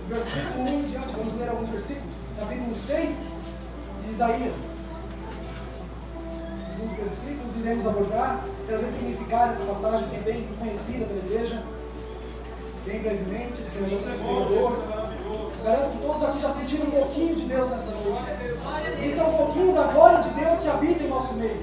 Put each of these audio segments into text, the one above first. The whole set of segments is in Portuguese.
Versículo 1 em diante, vamos ler alguns versículos. Capítulo 6 de Isaías. Alguns versículos iremos abordar para ressignificar essa passagem que é bem conhecida pela igreja, bem brevemente, porque nós somos pregadores. Garanto que todos aqui já sentiram um pouquinho de Deus nesta noite. Isso é um pouquinho da glória de Deus que habita em nosso meio.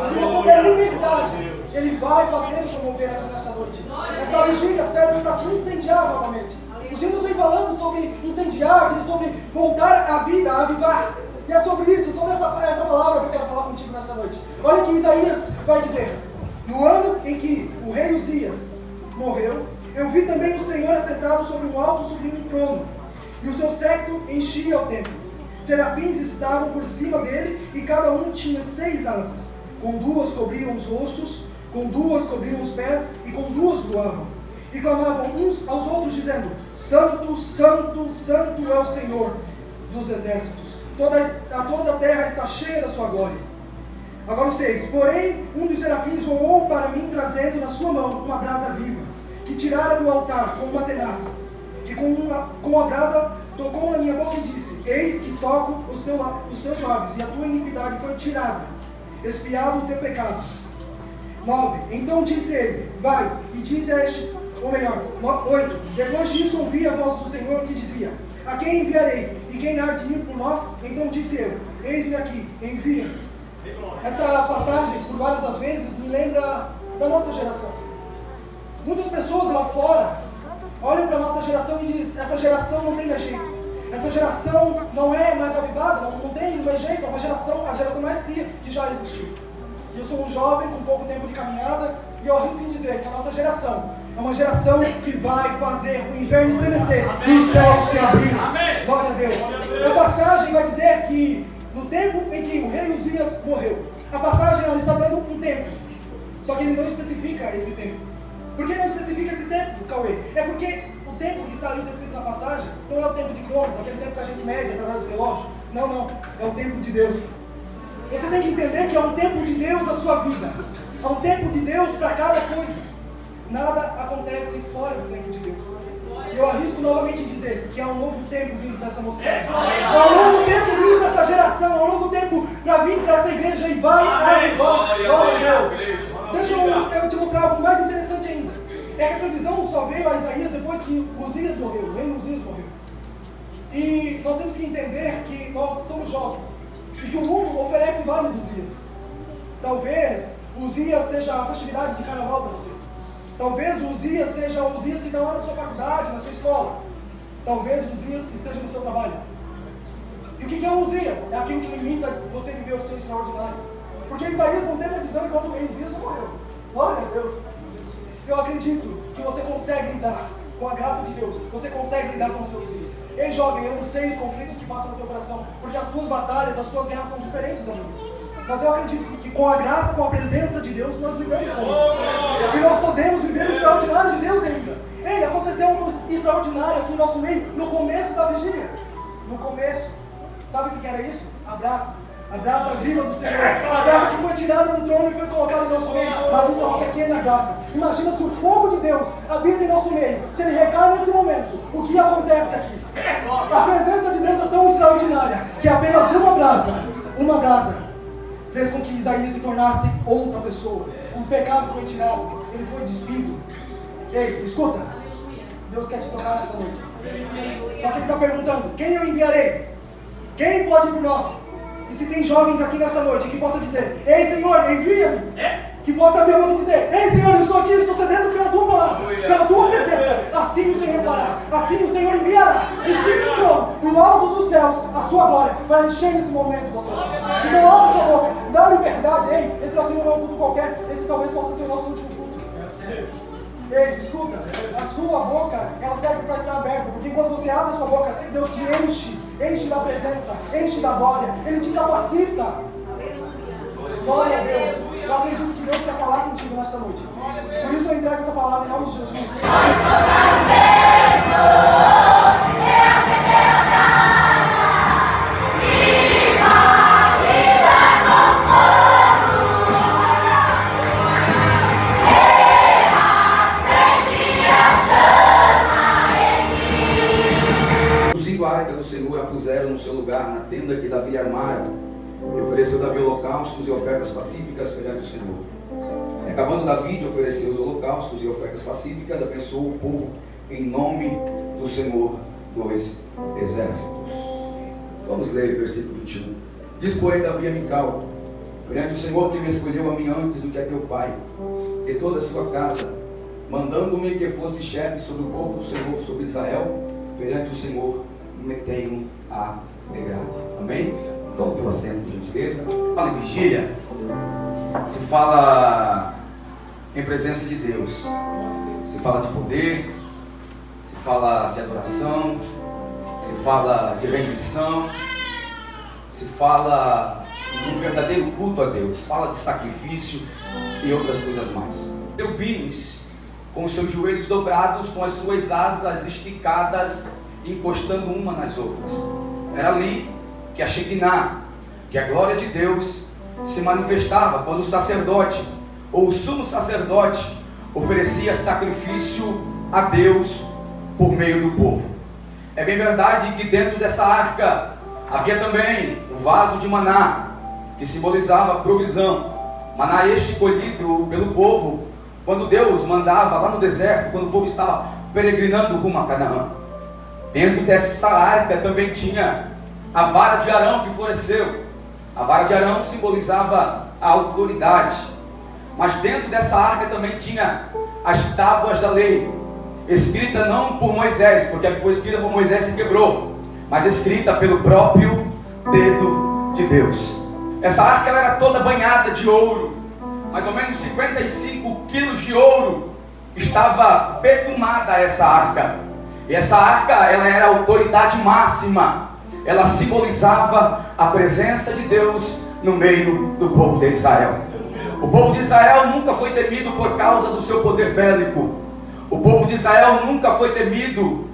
Se você der liberdade, Ele vai fazer o seu mover aqui nesta noite. Essa vigília serve para te incendiar novamente. Os hinos vêm falando sobre incendiar, sobre voltar à vida, a avivar. E é sobre isso, sobre essa palavra que eu quero falar contigo nesta noite. Olha que Isaías vai dizer: no ano em que o rei Uzias morreu, eu vi também o Senhor assentado sobre um alto e sublime trono, e o seu séquito enchia o templo. Serafins estavam por cima dele, e cada um tinha 6 asas. Com 2 cobriam os rostos, com 2 cobriam os pés, e com 2 voavam. E clamavam uns aos outros, dizendo: Santo, Santo, Santo é o Senhor dos exércitos. Toda a terra está cheia da sua glória. Agora o 6. Porém, um dos serafins voou para mim, trazendo na sua mão uma brasa viva, que tirara do altar com uma tenaz. E com a brasa tocou na minha boca e disse: Eis que toco os teus lábios, e a tua iniquidade foi tirada, expiado o teu pecado. 9. Então disse ele: Vai e diz a este... Ou melhor, 8. Depois disso ouvi a voz do Senhor que dizia: A quem enviarei? E quem há de ir por nós? Então disse eu: Eis-me aqui, envia. Essa passagem, por várias das vezes, me lembra da nossa geração. Muitas pessoas lá fora olham para a nossa geração e dizem: essa geração não tem mais jeito. Essa geração não é mais avivada, não tem mais jeito. É uma geração, a geração mais fria que já existiu. E eu sou um jovem com pouco tempo de caminhada, e eu arrisco em dizer que a nossa geração é uma geração que vai fazer o inverno estremecer e o céu se abrir. Glória a Deus. A passagem vai dizer que no tempo em que o rei Uzias morreu, a passagem ela está dando um tempo. Só que ele não especifica esse tempo. Por que não especifica esse tempo, Cauê? É porque o tempo que está ali descrito na passagem não é o tempo de Cronos, aquele tempo que a gente mede através do relógio. Não. É o tempo de Deus. Você tem que entender que é um tempo de Deus na sua vida. É um tempo de Deus para cada coisa. Nada acontece fora do tempo de Deus. E eu arrisco novamente em dizer que há um novo tempo vindo dessa mocidade. Há um novo tempo vindo dessa geração. Há um novo tempo para vir para essa igreja e vai avivar. Glória a Deus. Deixa eu te mostrar algo mais interessante ainda. É que essa visão só veio a Isaías depois que Uzias morreu. O rei Uzias morreu. E nós temos que entender que nós somos jovens. E que o mundo oferece vários Uzias. Talvez Uzias seja a festividade de carnaval para você. Talvez o Uzias seja o Uzias que está lá na sua faculdade, na sua escola. Talvez o Uzias esteja no seu trabalho. E o que é o Uzias? É aquilo que limita você viver o seu extraordinário. Porque Isaías não teve a visão enquanto o rei Uzias não morreu. Glória a Deus. Eu acredito que você consegue lidar com a graça de Deus. Você consegue lidar com os seus Uzias. Ei jovem, eu não sei os conflitos que passam no teu coração, porque as tuas batalhas, as tuas guerras são diferentes da minha. Mas eu acredito que com a graça, com a presença de Deus, nós lidamos com isso. E nós podemos viver o extraordinário de Deus ainda. Ei, aconteceu algo extraordinário aqui em nosso meio, no começo da vigília. No começo. Sabe o que era isso? A brasa. A brasa viva do Senhor. A brasa que foi tirada do trono e foi colocada em nosso meio. Mas isso é uma pequena brasa. Imagina se o fogo de Deus habita em nosso meio. Se ele recai nesse momento, o que acontece aqui? A presença de Deus é tão extraordinária que apenas uma brasa fez com que Isaías se tornasse outra pessoa. O pecado foi tirado, ele foi despido. Ei, escuta, Deus quer te tocar nesta noite. Só que ele está perguntando: quem eu enviarei? Quem pode ir por nós? E se tem jovens aqui nesta noite que possa dizer: ei Senhor, envia-me. Que possa abrir a boca e dizer: ei Senhor, eu estou aqui, estou sedento pela tua palavra, pela tua presença. Assim o Senhor fará, assim o Senhor enviará de cima do trono, do alto dos céus, a sua glória, para encher nesse momento você. Então abra sua boca, dá liberdade. Ei, esse daqui não é um culto qualquer, esse talvez possa ser o nosso último culto. Ei, escuta, a sua boca, ela serve para estar aberta, porque enquanto você abre a sua boca, Deus te enche da presença, enche da glória, Ele te capacita. Glória a Deus. Eu acredito que Deus quer falar contigo nesta noite. Por isso eu entrego essa palavra em nome de Jesus. tenda que Davi armara, e ofereceu Davi holocaustos e ofertas pacíficas perante o Senhor. E acabando Davi de oferecer os holocaustos e ofertas pacíficas, abençoou o povo em nome do Senhor dos Exércitos. Vamos ler o versículo 21. Diz, porém, Davi a Mical: perante o Senhor que me escolheu a mim antes do que a teu pai, e toda a sua casa, mandando-me que fosse chefe sobre o povo do Senhor, sobre Israel, perante o Senhor me tenho alegrado. Amém? Tome teu assento, por gentileza. Fala em vigília. Se fala em presença de Deus, se fala de poder, se fala de adoração, se fala de rendição, se fala de um verdadeiro culto a Deus, fala de sacrifício e outras coisas mais. Querubins, com os seus joelhos dobrados, com as suas asas esticadas, encostando uma nas outras. Era ali que a Shekinah, que a glória de Deus se manifestava quando o sacerdote, ou o sumo sacerdote, oferecia sacrifício a Deus por meio do povo. É bem verdade que dentro dessa arca havia também o vaso de maná, que simbolizava a provisão. Maná este colhido pelo povo quando Deus mandava lá no deserto, quando o povo estava peregrinando rumo a Canaã. Dentro dessa arca também tinha a vara de Arão que floresceu. A vara de Arão simbolizava a autoridade. Mas dentro dessa arca também tinha as tábuas da lei, escrita não por Moisés, porque a que foi escrita por Moisés se quebrou, mas escrita pelo próprio dedo de Deus. Essa arca ela era toda banhada de ouro. Mais ou menos 55 quilos de ouro estava betumada essa arca. E essa arca ela era a autoridade máxima. Ela simbolizava a presença de Deus no meio do povo de Israel. O povo de Israel nunca foi temido por causa do seu poder bélico. O povo de Israel nunca foi temido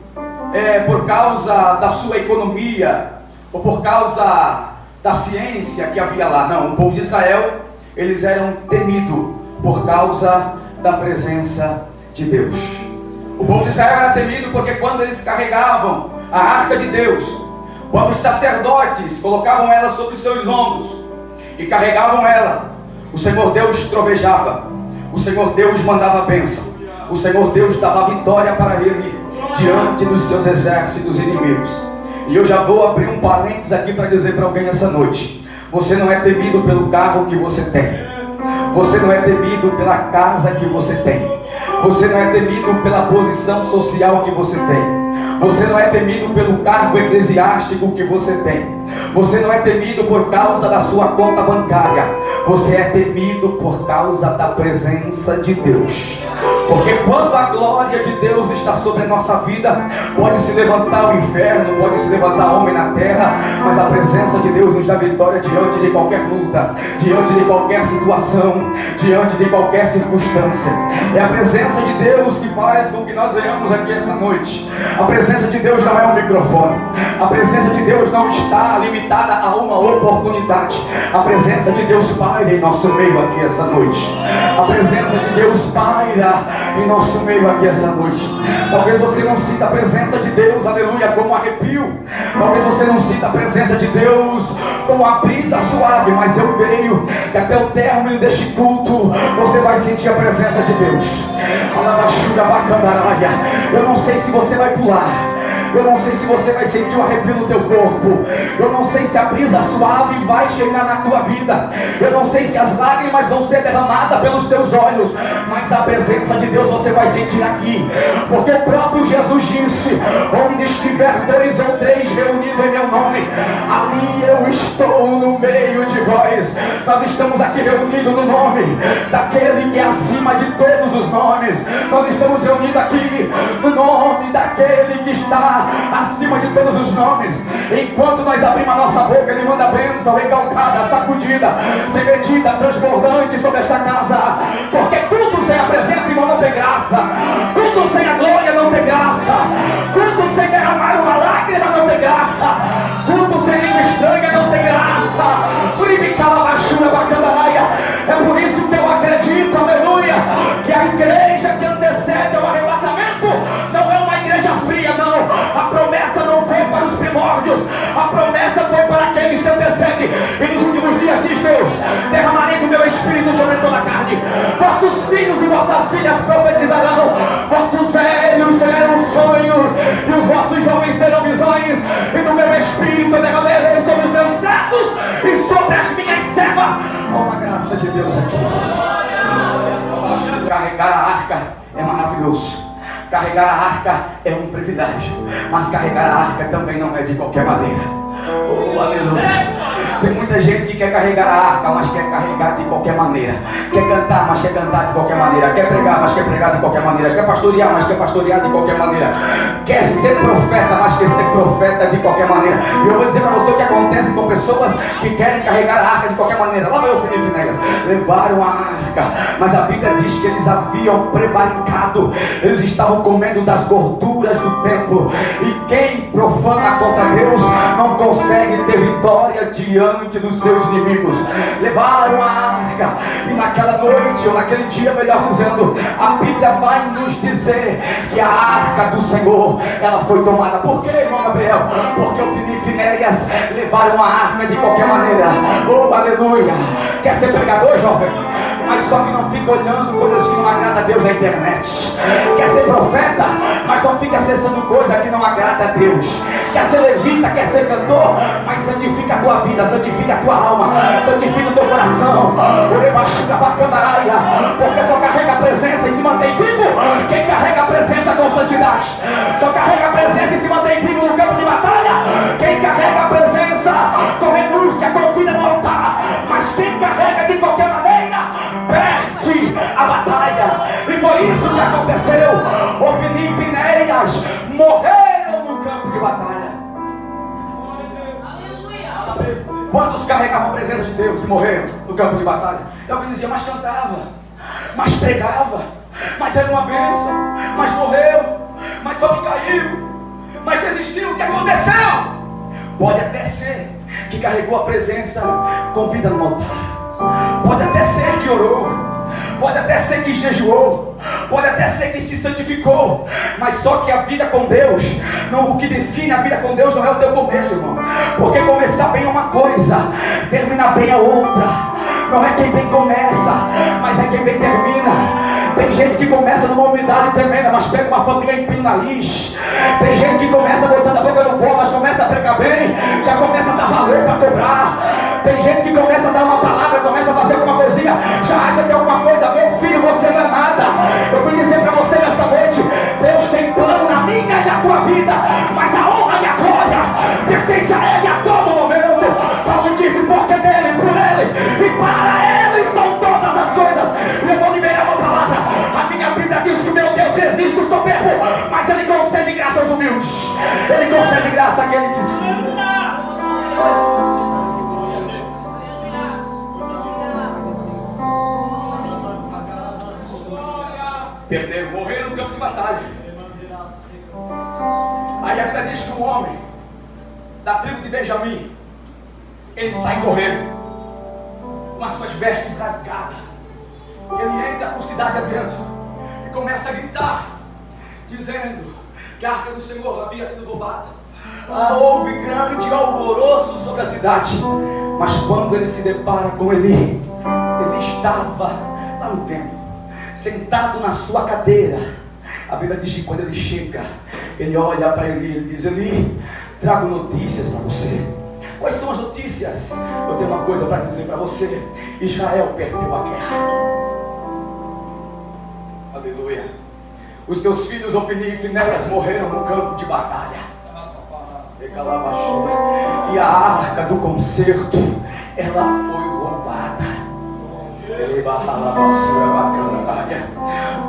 por causa da sua economia, ou por causa da ciência que havia lá. Não, o povo de Israel, eles eram temidos por causa da presença de Deus. O povo de Israel era temido porque quando eles carregavam a arca de Deus, quando os sacerdotes colocavam ela sobre os seus ombros e carregavam ela, o Senhor Deus trovejava, o Senhor Deus mandava bênção, o Senhor Deus dava vitória para ele diante dos seus exércitos inimigos. E eu já vou abrir um parênteses aqui para dizer para alguém essa noite: você não é temido pelo carro que você tem, você não é temido pela casa que você tem, você não é temido pela posição social que você tem, você não é temido pelo cargo eclesiástico que você tem, você não é temido por causa da sua conta bancária, você é temido por causa da presença de Deus. Porque quando a glória de Deus está sobre a nossa vida, pode se levantar o inferno, pode se levantar homem na terra, mas a presença de Deus nos dá vitória diante de qualquer luta, diante de qualquer situação, diante de qualquer circunstância. É a presença de Deus que faz com que nós venhamos aqui essa noite. A presença de Deus não é um microfone, a presença de Deus não está limitada a uma oportunidade. A presença de Deus paira em nosso meio aqui essa noite. A presença de Deus paira em nosso meio aqui essa noite. Talvez você não sinta a presença de Deus, aleluia, como um arrepio. Talvez você não sinta a presença de Deus como uma brisa suave, mas eu creio que até o término deste culto você vai sentir a presença de Deus. Eu não sei se você vai pular, eu não sei se você vai sentir um arrepio no teu corpo, eu não sei se a brisa suave vai chegar na tua vida, eu não sei se as lágrimas vão ser derramadas pelos teus olhos, mas a presença de Deus você vai sentir aqui, porque o próprio Jesus disse: onde estiver 2 ou 3 reunidos em meu nome, ali eu estou no meio de vós. Nós estamos aqui reunidos no nome daquele que é acima de todos os nomes. Nós estamos reunidos aqui no nome daquele que está acima de todos os nomes. Enquanto nós abrimos a nossa boca, Ele manda bênção recalcada, sacudida, sementida, transbordante sobre esta casa. Porque culto sem a presença, irmão, não tem graça. Culto sem a glória não tem graça. Culto sem derramar uma lágrima não tem graça. Culto sem língua estranha não tem graça. É por isso que eu acredito, aleluia, que a igreja que antecede ao arrebatamento não é uma igreja fria, não. A promessa não veio para os primórdios, a promessa foi para filhos e vossas filhas profetizarão, vossos velhos terão sonhos, e os vossos jovens terão visões, e do meu espírito eu derramarei sobre os meus servos e sobre as minhas servas. Há uma graça de Deus aqui. Carregar a arca é maravilhoso. Carregar a arca é um privilégio, mas carregar a arca também não é de qualquer maneira. Oh, aleluia. Tem muita gente que quer carregar a arca, mas quer carregar de qualquer maneira. Quer cantar, mas quer cantar de qualquer maneira. Quer pregar, mas quer pregar de qualquer maneira. Quer pastorear, mas quer pastorear de qualquer maneira. Quer ser profeta, mas quer ser profeta de qualquer maneira. E eu vou dizer para você o que acontece com pessoas que querem carregar a arca de qualquer maneira. Lá vai o Felipe Negas. Levaram a arca, mas a Bíblia diz que eles haviam prevaricado. Eles estavam comendo das gorduras do templo. E quem profana contra Deus não consegue ter vitória diante dos seus inimigos. Levaram a arca, e naquela noite, ou naquele dia, melhor dizendo, a Bíblia vai nos dizer que a arca do Senhor, ela foi tomada. Por quê, irmão Gabriel? Porque Ofni e Finéias levaram a arca de qualquer maneira. Oh, aleluia. Quer ser pregador, jovem? Mas só que não fica olhando coisas que não agradam a Deus na internet. Quer ser profeta? Mas não fica acessando coisa que não agrada a Deus. Quer ser levita? Quer ser cantor? Mas santifica a tua vida, santifica a tua alma, santifica o teu coração. Porque só carrega a presença e se mantém vivo quem carrega a presença com santidade. Só carrega a presença e se mantém vivo no campo de batalha quem carrega a presença com renúncia, com vida no altar. Mas quem carrega de qualquer maneira perde a batalha. E foi isso que aconteceu. Ofni e Finéias morreram no campo de batalha. Quantos carregavam a presença de Deus e morreram no campo de batalha? É o que dizia, mas cantava, mas pregava, mas era uma bênção, mas morreu, mas só que caiu, mas desistiu. O que aconteceu? Pode até ser que carregou a presença com vida no altar, pode até ser que orou, pode até ser que jejuou, pode até ser que se santificou, mas só que a vida com Deus, não, o que define a vida com Deus não é o teu começo, irmão. Porque começar bem é uma coisa, terminar bem é outra. Não é quem bem começa, mas é quem bem termina. Tem gente que começa numa humildade tremenda, mas pega uma família e empina o nariz. Tem gente que começa botando a boca no pó, mas começa a pregar bem, já começa a dar valor para cobrar. Tem gente que começa a dar uma palavra, começa a fazer alguma coisinha, já acha que é alguma coisa. Meu filho, você não é nada. Eu vou dizer para você nessa noite, Deus tem plano na minha e na tua vida, mas a honra e a glória pertence a Ele a todo momento. Paulo disse, porque dele, por Ele e para Ele são todas as coisas. E eu vou liberar uma palavra. A minha Bíblia diz que meu Deus resiste o soberbo, mas Ele concede graça aos humildes. Ele concede graça àquele que se humilha. Perderam, morreram no campo de batalha. Aí a Bíblia diz que um homem da tribo de Benjamim, ele sai correndo com as suas vestes rasgadas. Ele entra por cidade adentro e começa a gritar, dizendo que a arca do Senhor havia sido roubada. Houve grande alvoroço sobre a cidade. Mas quando ele se depara com Eli, ele estava lá no templo, sentado na sua cadeira. A Bíblia diz que quando ele chega, ele olha para Eli e ele diz, Eli, trago notícias para você. Quais são as notícias? Eu tenho uma coisa para dizer para você. Israel perdeu a guerra. Aleluia. Os teus filhos Ofni e Finéias morreram no campo de batalha. E a arca do concerto, ela foi roubada.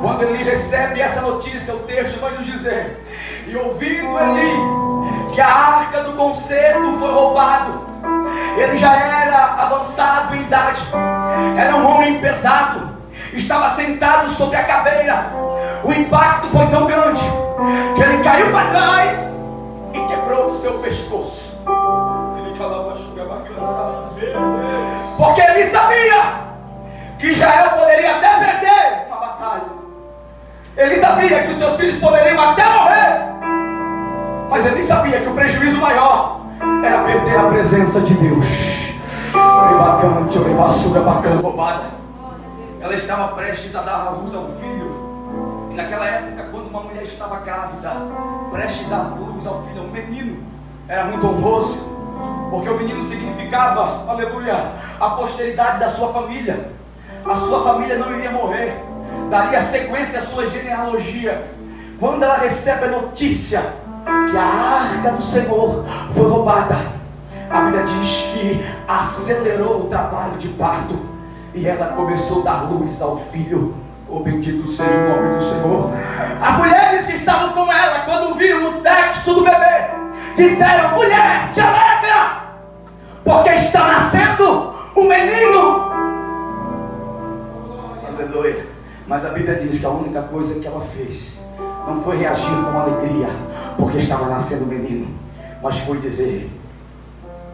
Quando Eli recebe essa notícia, o texto vai nos dizer, e ouvindo Eli que a arca do concerto foi roubado, ele já era avançado em idade, era um homem pesado, estava sentado sobre a cadeira. O impacto foi tão grande que ele caiu para trás e quebrou o seu pescoço. Porque ele sabia que Israel poderia até perder uma batalha, ele sabia que os seus filhos poderiam até morrer, mas ele sabia que o prejuízo maior era perder a presença de Deus. Roubada. ela estava prestes a dar à luz ao filho. E naquela época, quando uma mulher estava grávida, prestes a dar luz ao filho, um menino, era muito honroso, porque o menino significava, aleluia, a posteridade da sua família. A sua família não iria morrer, daria sequência à sua genealogia. Quando ela recebe a notícia que a arca do Senhor foi roubada, a Bíblia diz que acelerou o trabalho de parto, e ela começou a dar luz ao filho. Oh, bendito seja o nome do Senhor. As mulheres que estavam com ela, quando viram o sexo do bebê, disseram: mulher, te alegra, porque está nascendo um menino. Aleluia. Mas a Bíblia diz que a única coisa que ela fez não foi reagir com alegria porque estava nascendo um menino, mas foi dizer: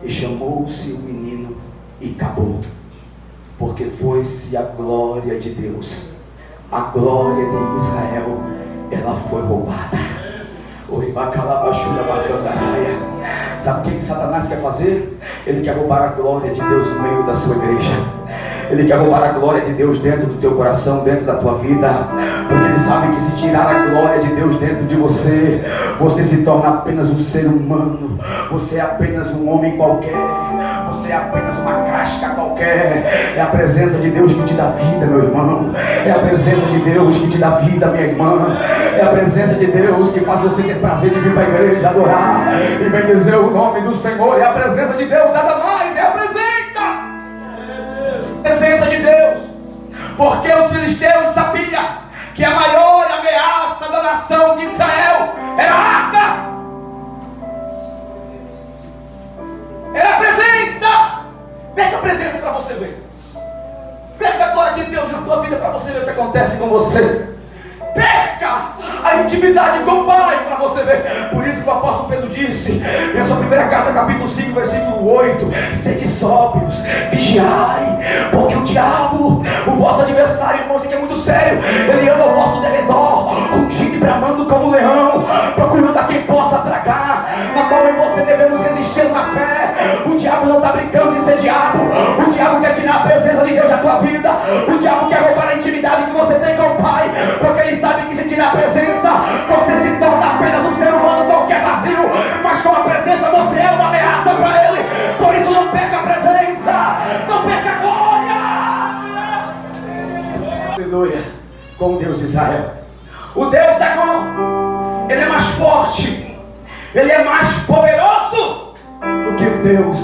e chamou-se o menino e acabou, porque foi-se a glória de Deus, a glória de Israel, ela foi roubada. Sabe o que Satanás quer fazer? Ele quer roubar a glória de Deus no meio da sua igreja. Ele quer roubar a glória de Deus dentro do teu coração, dentro da tua vida, porque ele sabe que se tirar a glória de Deus dentro de você, você se torna apenas um ser humano, você é apenas um homem qualquer, você é apenas uma casca qualquer. É a presença de Deus que te dá vida, meu irmão. É a presença de Deus que te dá vida, minha irmã. É a presença de Deus que faz você ter prazer de vir para a igreja, adorar e bendizer o nome do Senhor. É a presença de Deus, nada mais, é a presença de Deus, porque os filisteus sabiam que a maior ameaça da nação de Israel era a arca, era a presença. Perca a presença para você ver, perca a glória de Deus na tua vida para você ver o que acontece com você. Perca a intimidade com o Pai para você ver. Por isso que o apóstolo Pedro disse em sua primeira carta, capítulo 5, versículo 8: sede sóbrios, vigiai, porque o diabo, o vosso adversário, irmão, isso aqui é muito sério, ele anda ao vosso derredor, rugindo e bramando como um leão, procurando a quem possa tragar, na qual eu e você devemos resistir na fé. O diabo não está brincando de ser diabo. O diabo quer tirar a presença de Deus da tua vida. O diabo quer roubar a intimidade que você tem com o Pai, porque ele sabe que se tirar a presença, você se torna apenas um ser humano qualquer vazio, mas com a presença você é uma ameaça para ele. Por isso não perca a presença, não perca a glória. Aleluia. Com Deus de Israel, o Deus da Com, ele é mais forte, ele é mais poderoso do que o Deus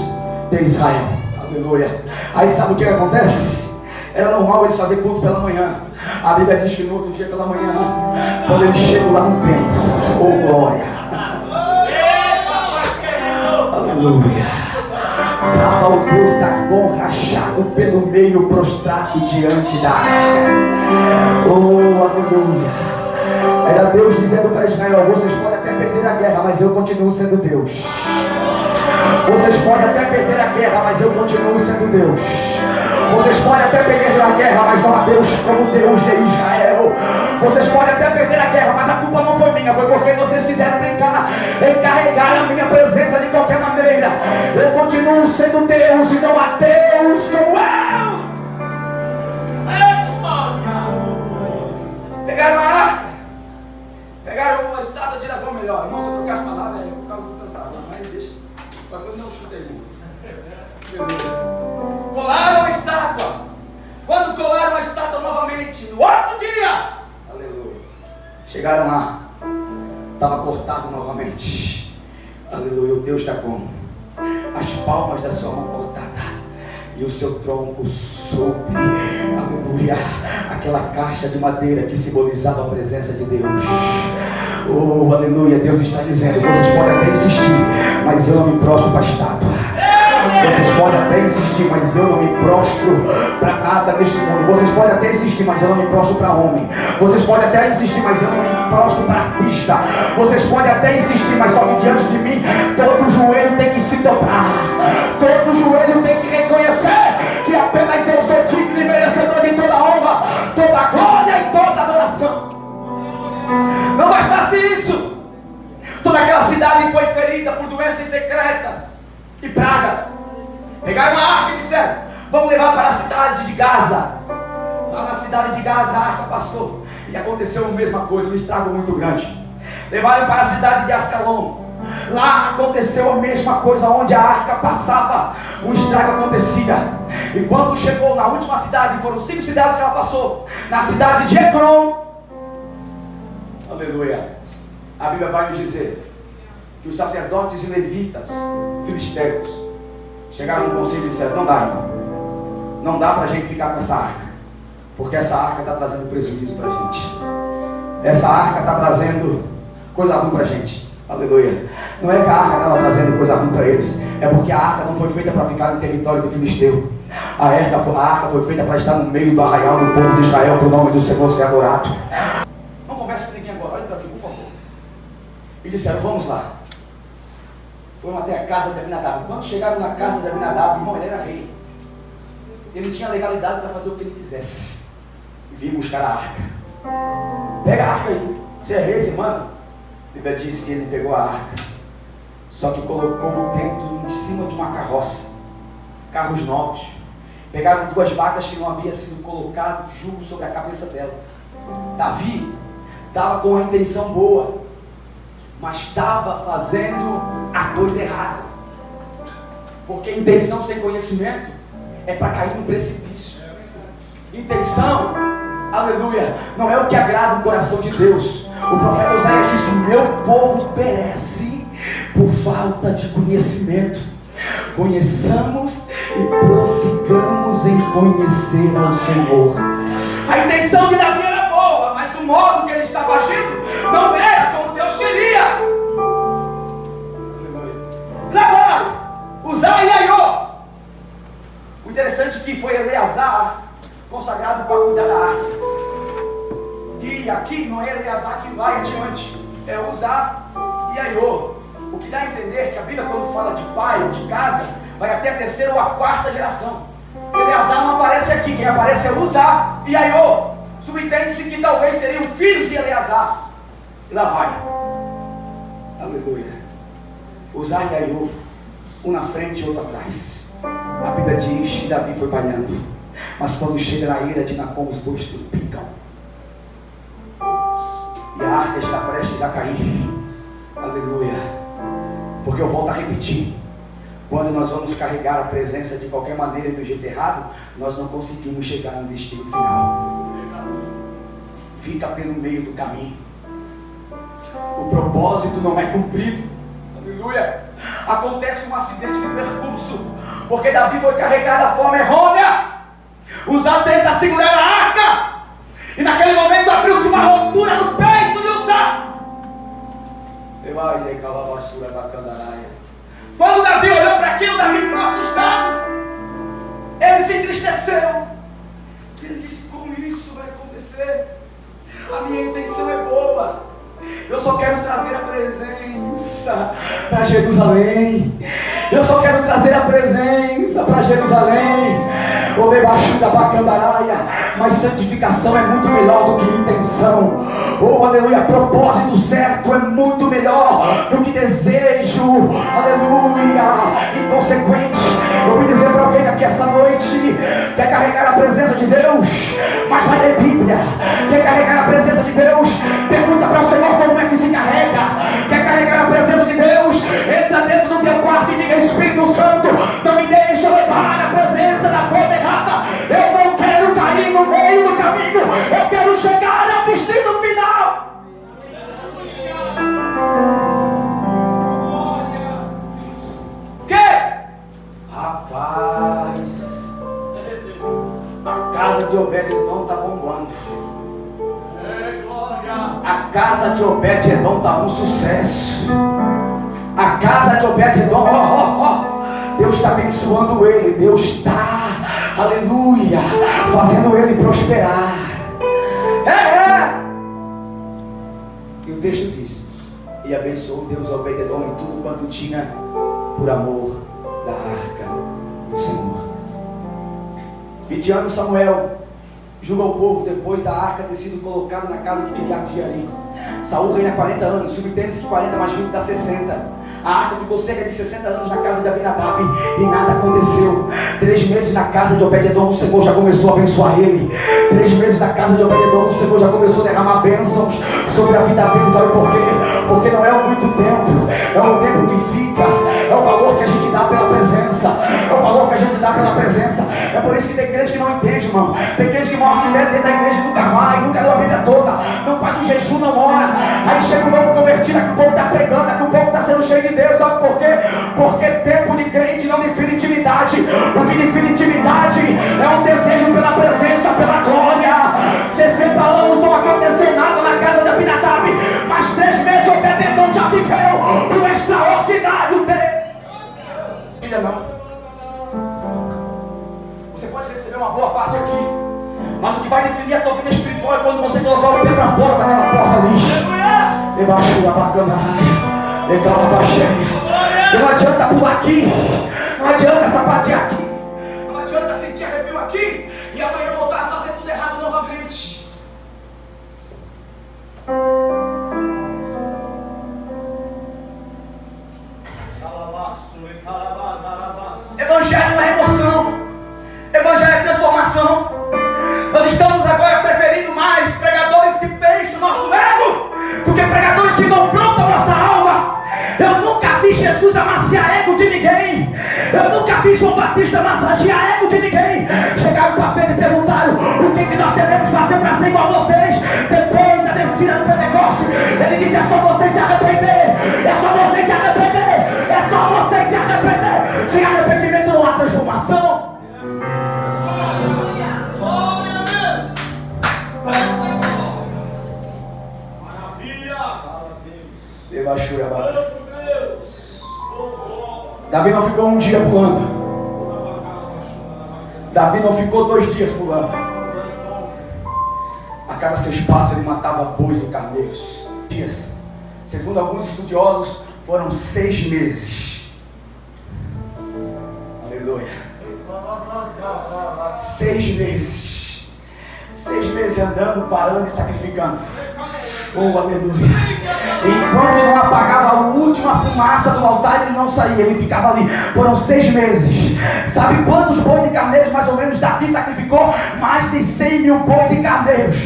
de Israel. Aleluia. Aí sabe o que acontece? Era normal eles fazerem culto pela manhã. A Bíblia diz que no outro dia pela manhã, quando eles chegam lá no templo, oh glória, aleluia, estava o Deus da Com rachado pelo meio, prostrado diante da arca. Oh aleluia. Era Deus dizendo para Israel: vocês podem até perder a guerra, mas eu continuo sendo Deus. Vocês podem até perder a guerra, mas eu continuo sendo Deus. Vocês podem até perder a guerra, mas não há Deus como Deus de Israel. Vocês podem até perder a guerra, mas a culpa não foi minha, foi porque vocês quiseram brincar em carregar a minha presença de qualquer maneira. Eu continuo sendo Deus e não há Deus como eu. Pegaram a arca, pegaram uma estátua de dragão melhor. Irmão, se eu trocar as palavras, é por causa do cansaço, mas deixa. Qualquer coisa não chuta aí. Colaram a estátua. Quando colaram a estátua novamente, no outro dia, aleluia, chegaram lá, estava cortado novamente. Aleluia, o Deus da Com, as palmas da sua mão cortada e o seu tronco sobre, aleluia, aquela caixa de madeira que simbolizava a presença de Deus. Oh, aleluia, Deus está dizendo: vocês podem até insistir, mas eu não me prostro para a estátua. Vocês podem até insistir, mas eu não me prostro para nada neste mundo. Vocês podem até insistir, mas eu não me prostro para homem. Vocês podem até insistir, mas eu não me prostro para artista. Vocês podem até insistir, mas só que diante de mim todo joelho tem que se dobrar. Todo joelho tem que reconhecer que apenas eu sou digno e merecedor de toda a honra, toda a glória e toda a adoração. Não bastasse isso, toda aquela cidade foi ferida por doenças secretas e pragas. Pegaram uma arca e disseram: vamos levar para a cidade de Gaza. Lá na cidade de Gaza a arca passou e aconteceu a mesma coisa, um estrago muito grande. Levaram para a cidade de Ascalon. Lá aconteceu a mesma coisa, onde a arca passava, um estrago acontecia. E quando chegou na última cidade, foram 5 cidades que ela passou, na cidade de Ecrom, aleluia, a Bíblia vai nos dizer que os sacerdotes e levitas filisteus chegaram no conselho e disseram: não dá, irmão, não dá para a gente ficar com essa arca, porque essa arca está trazendo prejuízo para a gente, essa arca está trazendo coisa ruim para a gente. Aleluia. Não é que a arca estava trazendo coisa ruim para eles, é porque a arca não foi feita para ficar no território do filisteu. A arca foi feita para estar no meio do arraial do povo de Israel, para o nome do Senhor ser adorado. Não converse com ninguém agora, olhe para mim, por favor. E disseram: vamos lá. Foram até a casa de Abinadab. Quando chegaram na casa de Abinadab, irmão, ele era rei. Ele tinha legalidade para fazer o que ele quisesse. E vinha buscar a arca. Pega a arca aí. Você é rei, você manda. A Bíblia diz que ele pegou a arca, só que colocou dentro, em cima de uma carroça, carros novos. Pegaram 2 vacas que não havia sido colocado jugo sobre a cabeça dela. Davi estava com a intenção boa, mas estava fazendo a coisa errada, porque intenção sem conhecimento é para cair num precipício. Intenção, aleluia, não é o que agrada o coração de Deus. O profeta Oséias disse: o meu povo perece por falta de conhecimento. Conheçamos e prossigamos em conhecer ao Senhor. A intenção de Davi era boa, mas o modo que ele estava agindo não era como Deus queria. Levaram Uzá e Aiô. O interessante é que foi Eleazar consagrado para cuidar da arca. E aqui não é Eleazar que vai adiante, é Uzá e Aiô. O que dá a entender que a Bíblia, quando fala de pai ou de casa, vai até a 3ª ou a 4ª geração. Eleazar não aparece aqui, quem aparece é Uzá e Aiô. Subentende-se que talvez seriam filhos de Eleazar. E lá vai, aleluia, Uzá e Aiô, um na frente e outro atrás. A Bíblia diz que Davi foi palhando, mas quando chega na ira de Nacon, os bois picam. E a arca está prestes a cair. Aleluia. Porque eu volto a repetir: quando nós vamos carregar a presença de qualquer maneira e do jeito errado, nós não conseguimos chegar no destino final. Fica pelo meio do caminho. O propósito não é cumprido. Aleluia. Acontece um acidente de percurso, porque Davi foi carregar da forma errônea. Uzá tenta segurar a arca, e naquele momento abriu-se uma rotura no peito de Uzá. Quando Davi olhou para aquilo, Davi ficou assustado. Ele se entristeceu. Ele disse: como isso vai acontecer? A minha intenção é boa. Eu só quero trazer a presença para Jerusalém. Eu só quero trazer a presença para Jerusalém. O debaixo da bacandaraia. Mas santificação é muito melhor do que intenção. Oh, aleluia. Propósito certo é muito melhor do que desejo, aleluia, inconsequente. Eu vou dizer para alguém aqui essa noite: quer carregar a presença de Deus, mas vai ler Bíblia. Quer carregar a presença de Deus, pergunta para o Senhor como é que se carrega. Quer carregar a presença de Deus, entra dentro do teu quarto e diga: Espírito Santo, não me deixe levar a presença da forma errada. Eu não quero cair no meio do caminho, eu quero chegar ao destino final. O quê? Rapaz, a casa de Obed-Edom está bombando. A casa de Obed-Edom está um sucesso. A casa de Obed-Edom, Deus está abençoando ele. Deus está, aleluia, fazendo ele prosperar. E o texto diz: e abençoou Deus a Obed-Edom em tudo quanto tinha, por amor da arca do Senhor. Midian Samuel julga o povo depois da arca ter sido colocada na casa de Kiriat Jearim. Saul reina 40 anos, subentende-se que 40 mais 20 dá 60. A arca ficou cerca de 60 anos na casa de Abinadab e nada aconteceu. 3 meses na casa de Obed-edom, o Senhor já começou a abençoar ele. 3 meses na casa de Obed-edom, o Senhor já começou a derramar bênçãos sobre a vida dele. Sabe por quê? Porque não é muito tempo, é um tempo que fica, é o valor que a gente dá pela presença, é o valor que a gente dá pela presença. É por isso que tem crente que não entende, irmão. Tem crente que morre de velho dentro da igreja e nunca vai, nunca leu a Bíblia toda, não faz um jejum, não ora. Aí chega um novo convertido, que o povo está pregando, que o povo está sendo cheio de Deus. Sabe por quê? Porque tempo de crente não define intimidade. O que define intimidade é um desejo pela presença, pela glória. 60 anos não aconteceu nada na casa de Abinadab, mas 3 meses o Obed-edom já viveu o extraordinário dele. Filha, não. Você pode receber uma boa parte aqui, mas o que vai definir a tua vida espiritual é quando você colocar o pé para fora daquela porta ali. Debaixo da bacana, não adianta pular aqui, não adianta sapatear aqui, não adianta sentir arrepio aqui e amanhã voltar a fazer tudo errado novamente. Evangelho não é emoção, evangelho é transformação. Nós estamos agora preferindo mais pregadores que enchem o nosso ego do que pregadores que confrontam a nossa alma. Eu nunca vi Jesus amaciar ego de ninguém. Eu nunca vi João Batista massagear ego de ninguém. Chegaram para Pedro e perguntaram: o que nós devemos fazer para ser igual a vocês? Depois da descida do Pentecoste, ele disse: é só vocês se arrepender. É só vocês se arrepender. É só vocês se arrepender. Sem arrependimento não há transformação. Davi não ficou um dia pulando. Davi não ficou 2 dias pulando. A cada 6 passos ele matava bois e carneiros. Dias. Segundo alguns estudiosos, foram 6 meses. Aleluia. 6 meses. 6 meses andando, parando e sacrificando. Oh, aleluia. Enquanto não apagava a última fumaça do altar, ele não saía, ele ficava ali. Foram 6 meses. Sabe quantos bois e carneiros mais ou menos Davi sacrificou? Mais de 100 mil bois e carneiros.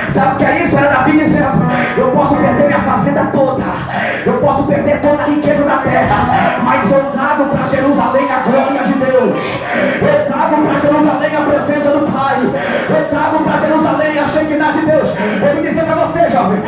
Sabe o que é isso? Era Davi dizendo: eu posso perder minha fazenda toda, eu posso perder toda a riqueza da terra, mas eu trago para Jerusalém a glória de Deus. Eu trago para Jerusalém a presença do Pai. Eu trago para Jerusalém a Shekinah de Deus. Eu vou dizer para você, jovem,